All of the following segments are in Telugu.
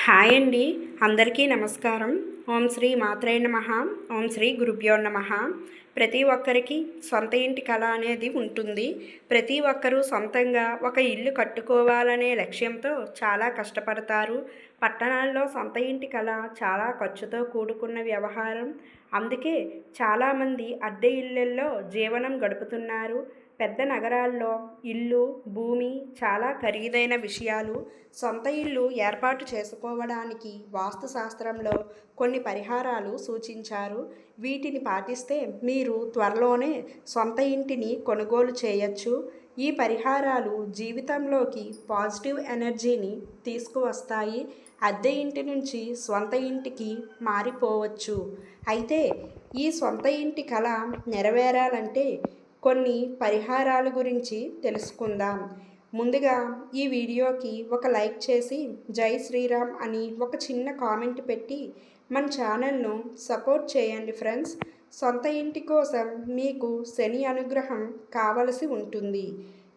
హాయ్ అండి. అందరికీ నమస్కారం. ఓం శ్రీ మాత్రే నమః. ఓం శ్రీ గురుభ్యో నమః. ప్రతి ఒక్కరికి సొంత ఇంటి కళ అనేది ఉంటుంది. ప్రతి ఒక్కరూ సొంతంగా ఒక ఇల్లు కట్టుకోవాలనే లక్ష్యంతో చాలా కష్టపడతారు. పట్టణాల్లో సొంత ఇంటి కళ చాలా ఖర్చుతో కూడుకున్న వ్యవహారం. అందుకే చాలామంది అద్దె ఇళ్ళల్లో జీవనం గడుపుతున్నారు. పెద్ద నగరాల్లో ఇల్లు, భూమి చాలా ఖరీదైన విషయాలు. సొంత ఇల్లు ఏర్పాటు చేసుకోవడానికి వాస్తుశాస్త్రంలో కొన్ని పరిహారాలు సూచించారు. వీటిని పాటిస్తే మీరు త్వరలోనే సొంత ఇంటిని కొనుగోలు చేయొచ్చు. ఈ పరిహారాలు జీవితంలోకి పాజిటివ్ ఎనర్జీని తీసుకువస్తాయి. అద్దె ఇంటి నుంచి స్వంత ఇంటికి మారిపోవచ్చు. అయితే ఈ సొంత ఇంటి కళ నెరవేరాలంటే కొన్ని పరిహారాల గురించి తెలుసుకుందాం. ముందుగా ఈ వీడియోకి ఒక లైక్ చేసి జై శ్రీరామ్ అని ఒక చిన్న కామెంట్ పెట్టి మన ఛానల్ను సపోర్ట్ చేయండి ఫ్రెండ్స్. సొంత ఇంటి కోసం మీకు శని అనుగ్రహం కావలసి ఉంటుంది.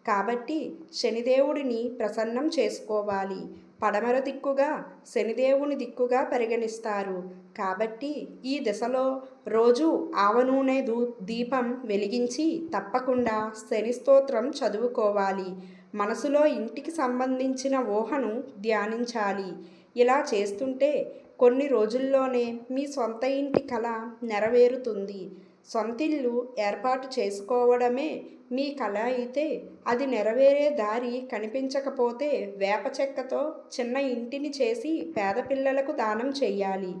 కాబట్టి శనిదేవుడిని ప్రసన్నం చేసుకోవాలి. పడమర దిక్కుగా శనిదేవుని దిక్కుగా పరిగణిస్తారు. కాబట్టి ఈ దశలో రోజు ఆవ నూనె దీపం వెలిగించి తప్పకుండా శని స్తోత్రం చదువుకోవాలి. మనసులో ఇంటికి సంబంధించిన ఊహను ధ్యానించాలి. ఇలా చేస్తుంటే కొన్ని రోజుల్లోనే మీ సొంత ఇంటి కల నెరవేరుతుంది. సొంతిల్లు ఏర్పాటు చేసుకోవడమే మీ కల అయితే అది నెరవేరే దారి కనిపించకపోతే వేప చెక్కతో చిన్న ఇంటిని చేసి పేద పిల్లలకు దానం చెయ్యాలి.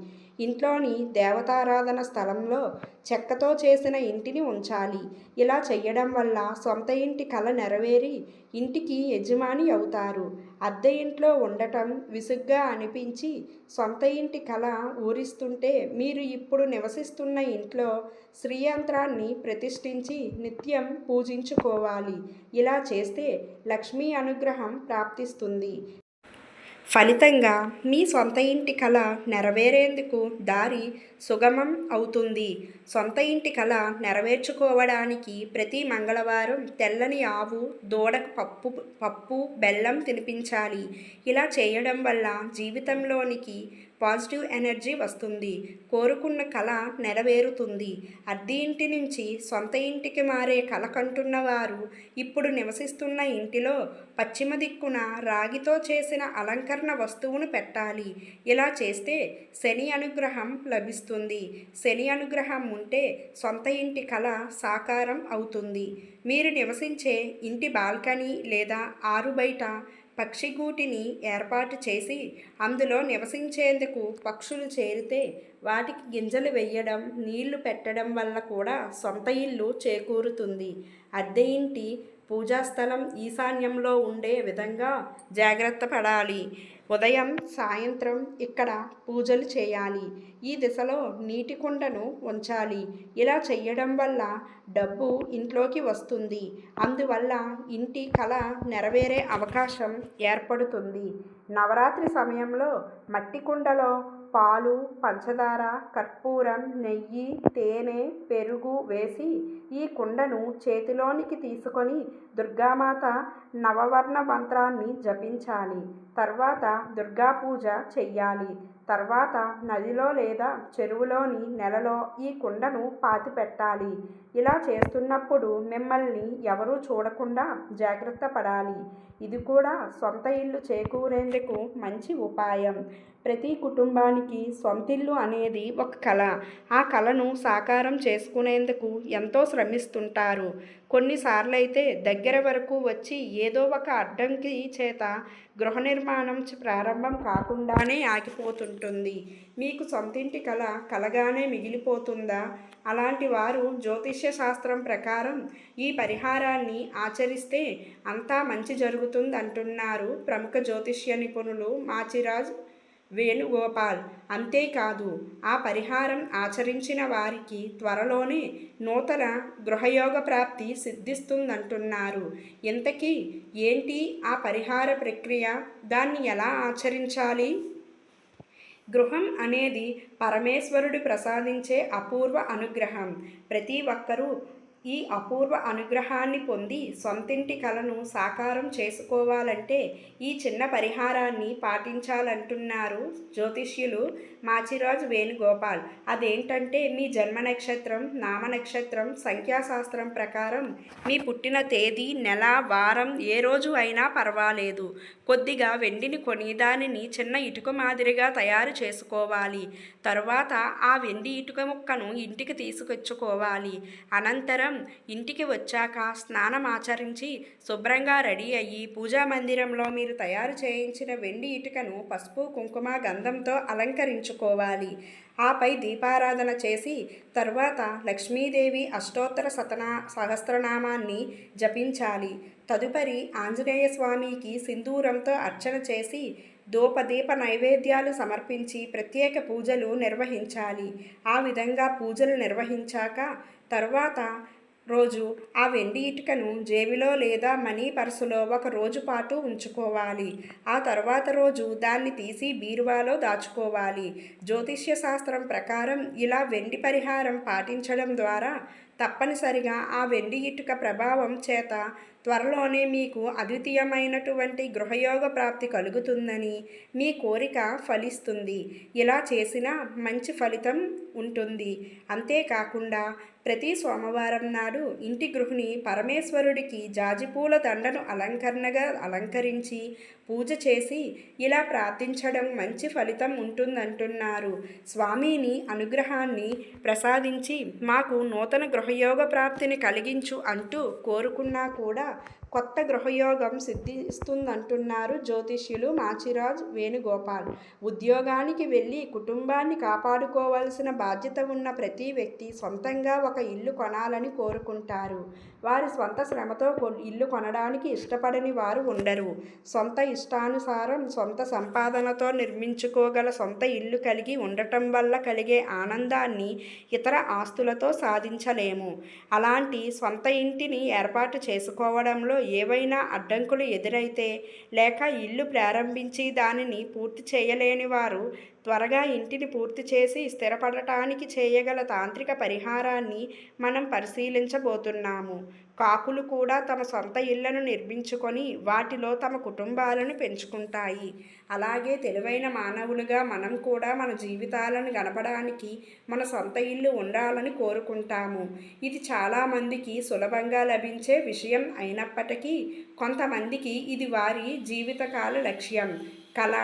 ఇంట్లోని దేవతారాధన స్థలంలో చెక్కతో చేసిన ఇంటిని ఉంచాలి. ఇలా చెయ్యడం వల్ల సొంత ఇంటి కల నెరవేరి ఇంటికి యజమాని అవుతారు. అద్దె ఇంట్లో ఉండటం విసుగ్గా అనిపించి సొంత ఇంటి కల ఊరిస్తుంటే మీరు ఇప్పుడు నివసిస్తున్న ఇంట్లో శ్రీయంత్రాన్ని ప్రతిష్ఠించి నిత్యం పూజించుకోవాలి. ఇలా చేస్తే లక్ష్మీ అనుగ్రహం ప్రాప్తిస్తుంది. ఫలితంగా మీ సొంత ఇంటి కల నెరవేరేందుకు దారి సుగమం అవుతుంది. సొంత ఇంటి కల నెరవేర్చుకోవడానికి ప్రతి మంగళవారం తెల్లని ఆవు దూడకు పప్పు బెల్లం తినిపించాలి. ఇలా చేయడం వల్ల జీవితంలోనికి పాజిటివ్ ఎనర్జీ వస్తుంది. కోరుకున్న కల నెరవేరుతుంది. అద్దె ఇంటి నుంచి సొంత ఇంటికి మారే కల కంటున్న వారు ఇప్పుడు నివసిస్తున్న ఇంటిలో పశ్చిమ దిక్కున రాగితో చేసిన అలంకరణ వస్తువును పెట్టాలి. ఇలా చేస్తే శని అనుగ్రహం లభిస్తుంది. శని అనుగ్రహం ఉంటే సొంత ఇంటి కల సాకారం అవుతుంది. మీరు నివసించే ఇంటి బాల్కనీ లేదా ఆరుబయట పక్షిగూటిని ఏర్పాటు చేసి అందులో నివసించేందుకు పక్షులు చేరితే వాటికి గింజలు వేయడం, నీళ్లు పెట్టడం వల్ల కూడా సొంత ఇల్లు చేకూరుతుంది. అద్దె ఇంటి పూజాస్థలం ఈశాన్యంలో ఉండే విధంగా జాగ్రత్త పడాలి. ఉదయం సాయంత్రం ఇక్కడ పూజలు చేయాలి. ఈ దిశలో నీటి కుండను ఉంచాలి. ఇలా చెయ్యడం వల్ల డబ్బు ఇంట్లోకి వస్తుంది. అందువల్ల ఇంటి కల నెరవేరే అవకాశం ఏర్పడుతుంది. నవరాత్రి సమయంలో మట్టి కుండలో పాలు, పంచదార, కర్పూరం, నెయ్యి, తేనె, పెరుగు వేసి ఈ కుండను చేతిలోనికి తీసుకొని దుర్గామాత నవవర్ణ మంత్రాన్ని జపించాలి. తర్వాత దుర్గా పూజ చెయ్యాలి. తర్వాత నదిలో లేదా చెరువులోని నెలలో ఈ కుండను పాతిపెట్టాలి. ఇలా చేస్తున్నప్పుడు మిమ్మల్ని ఎవరూ చూడకుండా జాగ్రత్త పడాలి. ఇది కూడా సొంత ఇల్లు చేకూరేందుకు మంచి ఉపాయం. ప్రతి కుటుంబానికి సొంతిల్లు అనేది ఒక కళ. ఆ కళను సాకారం చేసుకునేందుకు ఎంతో శ్రమిస్తుంటారు. కొన్నిసార్లు అయితే దగ్గర వరకు వచ్చి ఏదో ఒక అడ్డంకి చేత గృహ నిర్మాణం ప్రారంభం కాకుండానే ఆగిపోతుంటుంది. మీకు సొంతింటి కళ కలగానే మిగిలిపోతుందా? అలాంటి వారు జ్యోతిష్య శాస్త్రం ప్రకారం ఈ పరిహారాన్ని ఆచరిస్తే అంతా మంచి జరుగుతుంది అంటున్నారు ప్రముఖ జ్యోతిష్య నిపుణులు మాచిరాజ్ వేణుగోపాల్. అంతేకాదు ఆ పరిహారం ఆచరించిన వారికి త్వరలోనే నూతన గృహయోగ ప్రాప్తి సిద్ధిస్తుందంటున్నారు. ఇంతకీ ఏంటి ఆ పరిహార ప్రక్రియ? దాన్ని ఎలా ఆచరించాలి? గృహం అనేది పరమేశ్వరుడు ప్రసాదించే అపూర్వ అనుగ్రహం. ప్రతి ఒక్కరూ ఈ అపూర్వ అనుగ్రహాన్ని పొంది సొంతింటి కలను సాకారం చేసుకోవాలంటే ఈ చిన్న పరిహారాన్ని పాటించాలంటున్నారు జ్యోతిష్యులు మాచిరాజు వేణుగోపాల్. అదేంటంటే మీ జన్మ నక్షత్రం, నామ నక్షత్రం, సంఖ్యాశాస్త్రం ప్రకారం మీ పుట్టిన తేదీ, నెల, వారం ఏ రోజు అయినా పర్వాలేదు. కొద్దిగా వెండిని కొని దానిని చిన్న ఇటుక మాదిరిగా తయారు చేసుకోవాలి. తరువాత ఆ వెండి ఇటుక ముక్కను ఇంటికి తీసుకొచ్చుకోవాలి. అనంతరం ఇంటికి వచ్చాక స్నానమాచరించి శుభ్రంగా రెడీ అయ్యి పూజా మందిరంలో మీరు తయారు చేయించిన వెండి ఇటుకను పసుపు, కుంకుమ, గంధంతో అలంకరించుకోవాలి. ఆపై దీపారాధన చేసి తరువాత లక్ష్మీదేవి అష్టోత్తర సహస్రనామాన్ని జపించాలి. తదుపరి ఆంజనేయ స్వామికి సింధూరంతో అర్చన చేసి ధూపదీప నైవేద్యాలు సమర్పించి ప్రత్యేక పూజలు నిర్వహించాలి. ఆ విధంగా పూజలు నిర్వహించాక తర్వాత రోజు ఆ వెండి ఇటుకను జేబులో లేదా మనీ పర్సులో ఒక రోజు పాటు ఉంచుకోవాలి. ఆ తర్వాత రోజు దాన్ని తీసి బీరువాలో దాచుకోవాలి. జ్యోతిష్య శాస్త్రం ప్రకారం ఇలా వెండి పరిహారం పాటించడం ద్వారా తప్పనిసరిగా ఆ వెండి ఇటుక ప్రభావం చేత త్వరలోనే మీకు అద్వితీయమైనటువంటి గృహయోగ ప్రాప్తి కలుగుతుందని, మీ కోరిక ఫలిస్తుంది. ఇలా చేసినా మంచి ఫలితం ఉంటుంది. అంతేకాకుండా ప్రతి సోమవారం నాడు ఇంటి గృహిణి పరమేశ్వరుడికి జాజిపూల దండను అలంకరించి పూజ చేసి ఇలా ప్రార్థించడం మంచి ఫలితం ఉంటుందంటున్నారు. స్వామిని అనుగ్రహాన్ని ప్రసాదించి మాకు నూతన గృహయోగ ప్రాప్తిని కలిగించు అంటూ కోరుకున్నా కూడా కొత్త గృహయోగం సిద్ధిస్తుందంటున్నారు జ్యోతిష్యులు మాచిరాజ్ వేణుగోపాల్. ఉద్యోగానికి వెళ్ళి కుటుంబాన్ని కాపాడుకోవాల్సిన బాధ్యత ఉన్న ప్రతి వ్యక్తి సొంతంగా ఒక ఇల్లు కొనాలని కోరుకుంటారు. వారి స్వంత శ్రమతో ఇల్లు కొనడానికి ఇష్టపడని వారు ఉండరు. సొంత ఇష్టానుసారం సొంత సంపాదనతో నిర్మించుకోగల సొంత ఇల్లు కలిగి ఉండటం వల్ల కలిగే ఆనందాన్ని ఇతర ఆస్తులతో సాధించలేము. అలాంటి సొంత ఇంటిని ఏర్పాటు చేసుకోవడంలో ఏవైనా అడ్డంకులు ఎదురైతే లేక ఇల్లు ప్రారంభించి దానిని పూర్తి చేయలేని వారు త్వరగా ఇంటిని పూర్తి చేసి స్థిరపడటానికి చేయగల తాంత్రిక పరిహారాన్ని మనం పరిశీలించబోతున్నాము. కాకులు కూడా తమ సొంత ఇళ్లను నిర్మించుకొని వాటిలో తమ కుటుంబాలను పెంచుకుంటాయి. అలాగే తెలివైన మానవులుగా మనం కూడా మన జీవితాలను గడపడానికి మన సొంత ఇల్లు ఉండాలని కోరుకుంటాము. ఇది చాలామందికి సులభంగా లభించే విషయం అయినప్పటికీ కొంతమందికి ఇది వారి జీవితకాల లక్ష్యం, కళ.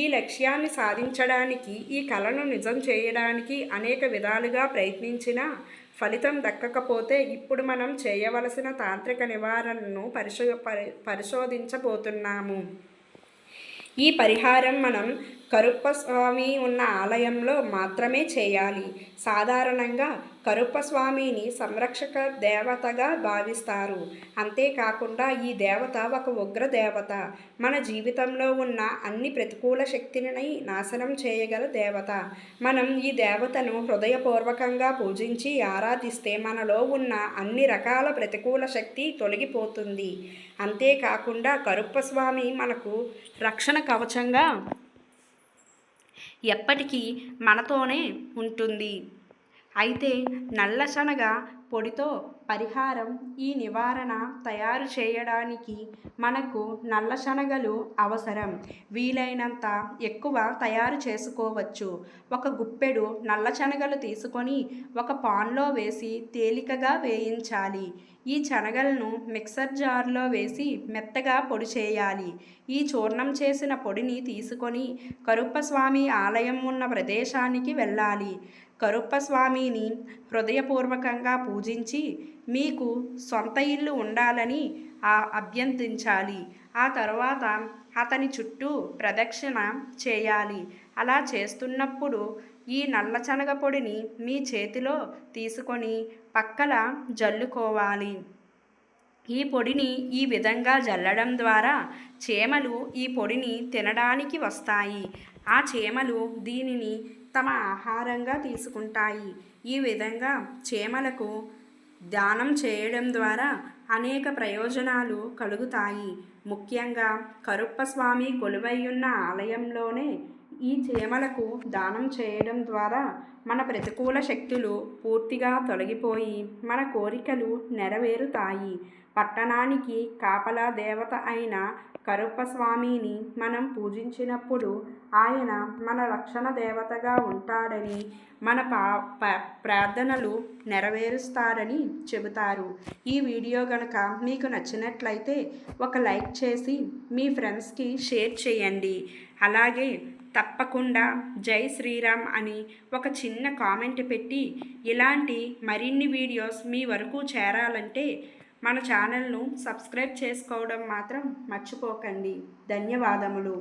ఈ లక్ష్యాన్ని సాధించడానికి, ఈ కళను నిజం చేయడానికి అనేక విధాలుగా ప్రయత్నించినా ఫలితం దక్కకపోతే ఇప్పుడు మనం చేయవలసిన తాంత్రిక నివారణను పరిశోధించబోతున్నాము. ఈ పరిహారం మనం కరుప్పస్వామి ఉన్న ఆలయంలో మాత్రమే చేయాలి. సాధారణంగా కరుప్పస్వామిని సంరక్షక దేవతగా భావిస్తారు. అంతేకాకుండా ఈ దేవత ఒక ఉగ్ర దేవత. మన జీవితంలో ఉన్న అన్ని ప్రతికూల శక్తిని నాశనం చేయగల దేవత. మనం ఈ దేవతను హృదయపూర్వకంగా పూజించి ఆరాధిస్తే మనలో ఉన్న అన్ని రకాల ప్రతికూల శక్తి తొలగిపోతుంది. అంతేకాకుండా కరుప్పస్వామి మనకు రక్షణ కవచంగా ఎప్పటికీ మనతోనే ఉంటుంది. అయితే నల్ల శనగ పొడితో పరిహారం ఈ నివారణ తయారు చేయడానికి మనకు నల్ల శనగలు అవసరం. వీలైనంత ఎక్కువ తయారు చేసుకోవచ్చు. ఒక గుప్పెడు నల్ల శనగలు తీసుకొని ఒక పాన్లో వేసి తేలికగా వేయించాలి. ఈ శనగలను మిక్సర్ జార్లో వేసి మెత్తగా పొడి చేయాలి. ఈ చూర్ణం చేసిన పొడిని తీసుకొని కరుప్పస్వామి ఆలయం ఉన్న ప్రదేశానికి వెళ్ళాలి. కరుప్పస్వామిని హృదయపూర్వకంగా పూజించి మీకు సొంత ఇల్లు ఉండాలని అభ్యర్థించాలి. ఆ తర్వాత అతని చుట్టూ ప్రదక్షిణ చేయాలి. అలా చేస్తున్నప్పుడు ఈ నల్ల శనగ పొడిని మీ చేతిలో తీసుకొని పక్కల జల్లుకోవాలి. ఈ పొడిని ఈ విధంగా జల్లడం ద్వారా చీమలు ఈ పొడిని తినడానికి వస్తాయి. ఆ చీమలు దీనిని తమ ఆహారంగా తీసుకుంటాయి. ఈ విధంగా చీమలకు దానం చేయడం ద్వారా అనేక ప్రయోజనాలు కలుగుతాయి. ముఖ్యంగా కరుప్పస్వామి కొలువైయున్న ఆలయంలోనే ఈ చీమలకు దానం చేయడం ద్వారా మన ప్రతికూల శక్తులు పూర్తిగా తొలగిపోయి మన కోరికలు నెరవేరుతాయి. పట్టణానికి కాపలా దేవత అయిన కరుప్పస్వామిని మనం పూజించినప్పుడు ఆయన మన రక్షణ దేవతగా ఉంటాడని, మన ప్రార్థనలు నెరవేరుస్తారని చెబుతారు. ఈ వీడియో గనక మీకు నచ్చినట్లయితే ఒక లైక్ చేసి మీ ఫ్రెండ్స్కి షేర్ చేయండి. అలాగే తప్పకుండా జై శ్రీరామ్ అని ఒక చిన్న కామెంట్ పెట్టి ఇలాంటి మరిన్ని వీడియోస్ మీ వరకు చేరాలంటే మన ఛానల్ను సబ్స్క్రైబ్ చేసుకోవడం మాత్రం మర్చిపోకండి. ధన్యవాదములు.